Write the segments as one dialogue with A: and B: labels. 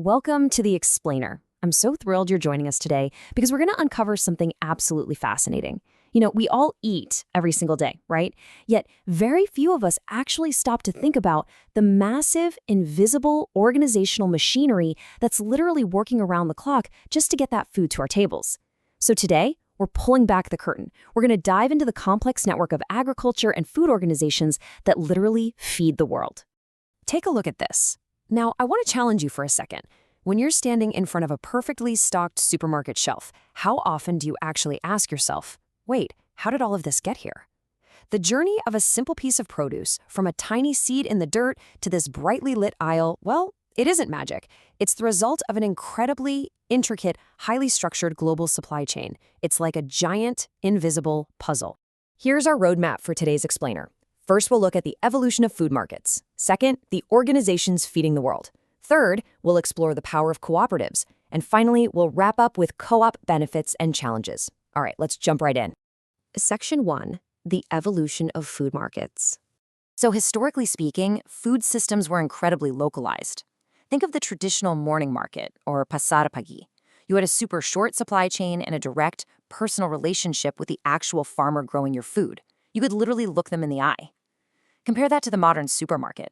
A: Welcome to The Explainer. I'm so thrilled you're joining us today because we're going to uncover something absolutely fascinating. We all eat every single day, right? Yet very few of us actually stop to think about the massive, invisible organizational machinery that's literally working around the clock just to get that food to our tables. So today, we're pulling back the curtain. We're going to dive into the complex network of agriculture and food organizations that literally feed the world. Take a look at this. Now, I want to challenge you for a second. When you're standing in front of a perfectly stocked supermarket shelf, how often do you actually ask yourself, wait, how did all of this get here? The journey of a simple piece of produce, from a tiny seed in the dirt to this brightly lit aisle, well, it isn't magic. It's the result of an incredibly intricate, highly structured global supply chain. It's like a giant, invisible puzzle. Here's our roadmap for today's explainer. First, we'll look at the evolution of food markets. Second, the organizations feeding the world. Third, we'll explore the power of cooperatives. And finally, we'll wrap up with co-op benefits and challenges. All right, let's jump right in. Section 1, the evolution of food markets. So historically speaking, food systems were incredibly localized. Think of the traditional morning market, or pasar pagi. You had a super short supply chain and a direct, personal relationship with the actual farmer growing your food. You could literally look them in the eye. Compare that to the modern supermarket.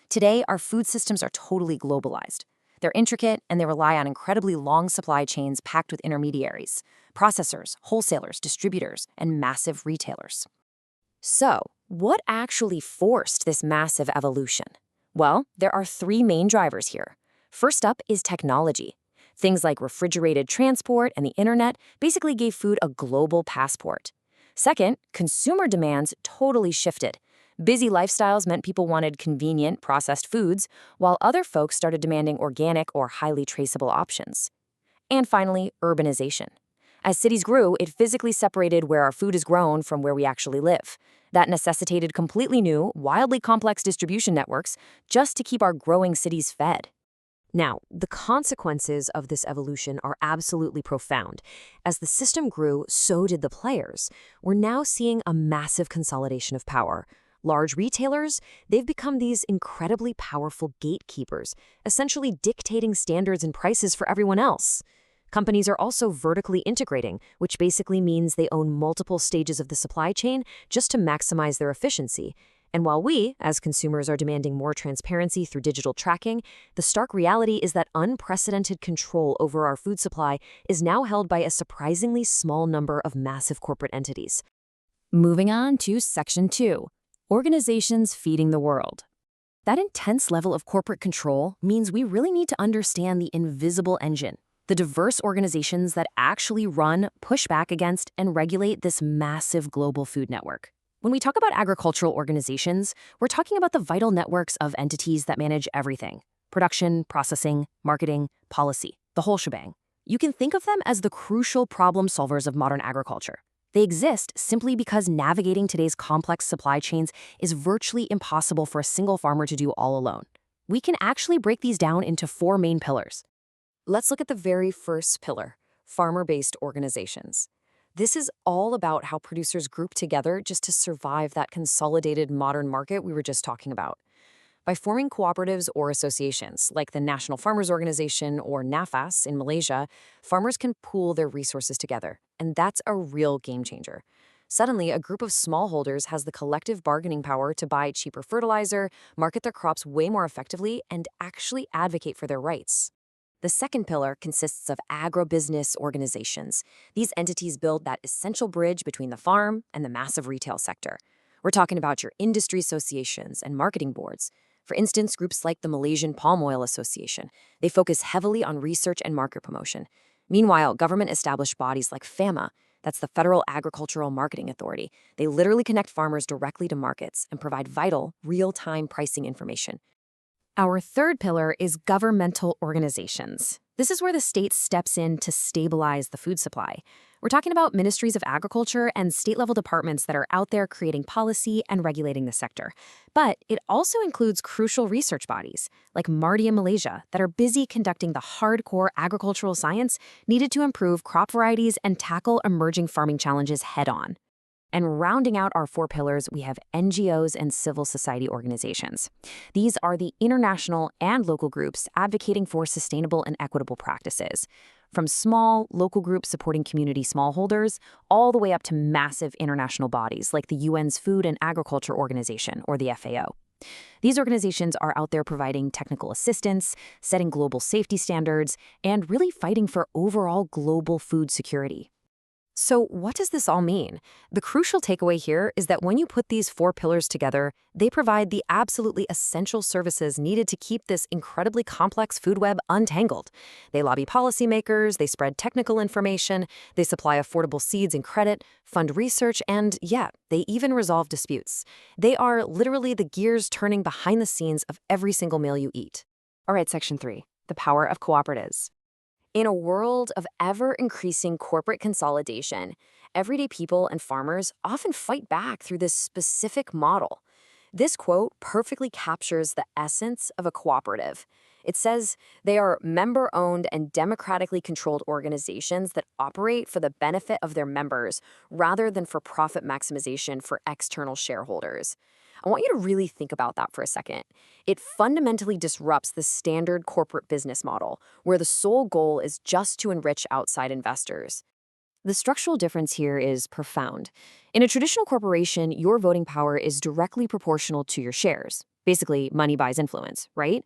A: Today, our food systems are totally globalized. They're intricate, and they rely on incredibly long supply chains packed with intermediaries, processors, wholesalers, distributors, and massive retailers. So, what actually forced this massive evolution? Well, there are three main drivers here. First up is technology. Things like refrigerated transport and the internet basically gave food a global passport. Second, consumer demands totally shifted. Busy lifestyles meant people wanted convenient, processed foods, while other folks started demanding organic or highly traceable options. And finally, urbanization. As cities grew, it physically separated where our food is grown from where we actually live. That necessitated completely new, wildly complex distribution networks just to keep our growing cities fed. Now, the consequences of this evolution are absolutely profound. As the system grew, so did the players. We're now seeing a massive consolidation of power. Large retailers, they've become these incredibly powerful gatekeepers, essentially dictating standards and prices for everyone else. Companies are also vertically integrating, which basically means they own multiple stages of the supply chain just to maximize their efficiency. And while we, as consumers, are demanding more transparency through digital tracking, the stark reality is that unprecedented control over our food supply is now held by a surprisingly small number of massive corporate entities. Moving on to Section 2. Organizations feeding the world. That intense level of corporate control means we really need to understand the invisible engine, the diverse organizations that actually run, push back against, and regulate this massive global food network. When we talk about agricultural organizations, we're talking about the vital networks of entities that manage everything: production, processing, marketing, policy, the whole shebang. You can think of them as the crucial problem solvers of modern agriculture. They exist simply because navigating today's complex supply chains is virtually impossible for a single farmer to do all alone. We can actually break these down into four main pillars. Let's look at the very first pillar, farmer-based organizations. This is all about how producers group together just to survive that consolidated modern market we were just talking about. By forming cooperatives or associations, like the National Farmers Organization or NAFAS in Malaysia, farmers can pool their resources together, and that's a real game changer. Suddenly, a group of smallholders has the collective bargaining power to buy cheaper fertilizer, market their crops way more effectively, and actually advocate for their rights. The second pillar consists of agribusiness organizations. These entities build that essential bridge between the farm and the massive retail sector. We're talking about your industry associations and marketing boards. For instance, groups like the Malaysian Palm Oil Association. They focus heavily on research and market promotion. Meanwhile, government-established bodies like FAMA, that's the Federal Agricultural Marketing Authority, they literally connect farmers directly to markets and provide vital, real-time pricing information. Our third pillar is governmental organizations. This is where the state steps in to stabilize the food supply. We're talking about ministries of agriculture and state-level departments that are out there creating policy and regulating the sector. But it also includes crucial research bodies, like MARDI in Malaysia, that are busy conducting the hardcore agricultural science needed to improve crop varieties and tackle emerging farming challenges head-on. And rounding out our 4 pillars, we have NGOs and civil society organizations. These are the international and local groups advocating for sustainable and equitable practices. From small, local groups supporting community smallholders, all the way up to massive international bodies like the UN's Food and Agriculture Organization, or the FAO. These organizations are out there providing technical assistance, setting global safety standards, and really fighting for overall global food security. So what does this all mean? The crucial takeaway here is that when you put these 4 pillars together, they provide the absolutely essential services needed to keep this incredibly complex food web untangled. They lobby policymakers, they spread technical information, they supply affordable seeds and credit, fund research, and yeah, they even resolve disputes. They are literally the gears turning behind the scenes of every single meal you eat. All right, Section 3, the power of cooperatives. In a world of ever-increasing corporate consolidation, everyday people and farmers often fight back through this specific model. This quote perfectly captures the essence of a cooperative. It says they are member-owned and democratically controlled organizations that operate for the benefit of their members rather than for profit maximization for external shareholders. I want you to really think about that for a second. It fundamentally disrupts the standard corporate business model, where the sole goal is just to enrich outside investors. The structural difference here is profound. In a traditional corporation, your voting power is directly proportional to your shares. Basically, money buys influence, right?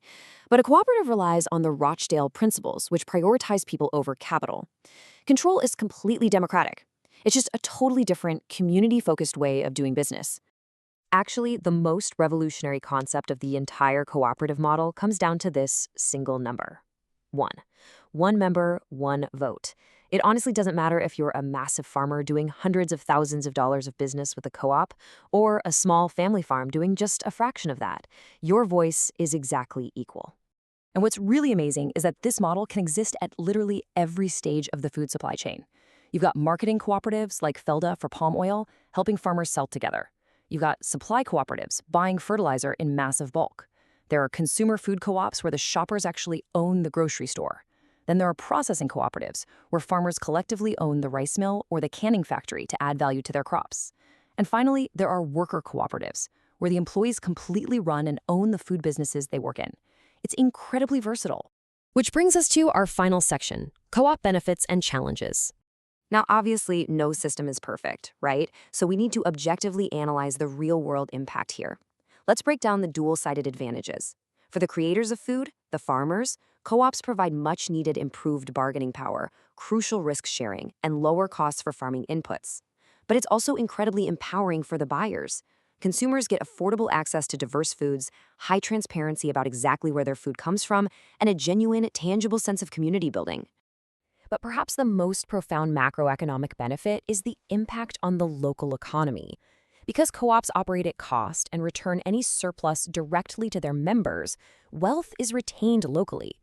A: But a cooperative relies on the Rochdale principles, which prioritize people over capital. Control is completely democratic. It's just a totally different, community-focused way of doing business. Actually, the most revolutionary concept of the entire cooperative model comes down to this single number: 1. One member, one vote. It honestly doesn't matter if you're a massive farmer doing hundreds of thousands of dollars of business with a co-op, or a small family farm doing just a fraction of that. Your voice is exactly equal. And what's really amazing is that this model can exist at literally every stage of the food supply chain. You've got marketing cooperatives like Felda for palm oil, helping farmers sell together. You've got supply cooperatives buying fertilizer in massive bulk. There are consumer food co-ops where the shoppers actually own the grocery store. Then there are processing cooperatives where farmers collectively own the rice mill or the canning factory to add value to their crops. And finally, there are worker cooperatives where the employees completely run and own the food businesses they work in. It's incredibly versatile. Which brings us to our final section: co-op benefits and challenges. Now, obviously, no system is perfect, right? So we need to objectively analyze the real-world impact here. Let's break down the dual-sided advantages. For the creators of food, the farmers, co-ops provide much-needed improved bargaining power, crucial risk sharing, and lower costs for farming inputs. But it's also incredibly empowering for the buyers. Consumers get affordable access to diverse foods, high transparency about exactly where their food comes from, and a genuine, tangible sense of community building. But perhaps the most profound macroeconomic benefit is the impact on the local economy. Because co-ops operate at cost and return any surplus directly to their members, wealth is retained locally.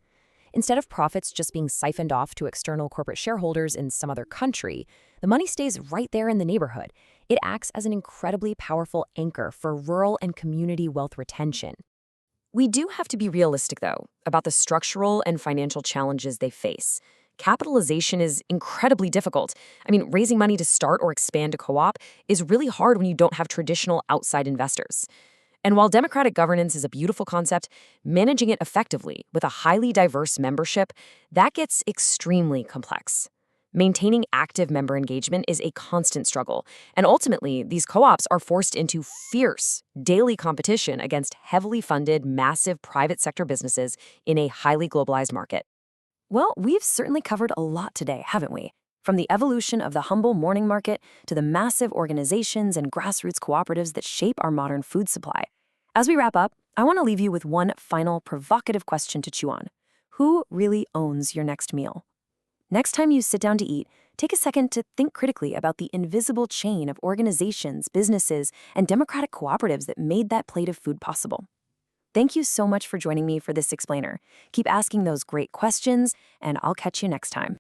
A: Instead of profits just being siphoned off to external corporate shareholders in some other country, the money stays right there in the neighborhood. It acts as an incredibly powerful anchor for rural and community wealth retention. We do have to be realistic, though, about the structural and financial challenges they face. Capitalization is incredibly difficult. I mean, raising money to start or expand a co-op is really hard when you don't have traditional outside investors. And while democratic governance is a beautiful concept, managing it effectively with a highly diverse membership, that gets extremely complex. Maintaining active member engagement is a constant struggle, and ultimately, these co-ops are forced into fierce, daily competition against heavily funded, massive private sector businesses in a highly globalized market. Well, we've certainly covered a lot today, haven't we? From the evolution of the humble morning market to the massive organizations and grassroots cooperatives that shape our modern food supply. As we wrap up, I want to leave you with one final provocative question to chew on. Who really owns your next meal? Next time you sit down to eat, take a second to think critically about the invisible chain of organizations, businesses, and democratic cooperatives that made that plate of food possible. Thank you so much for joining me for this explainer. Keep asking those great questions, and I'll catch you next time.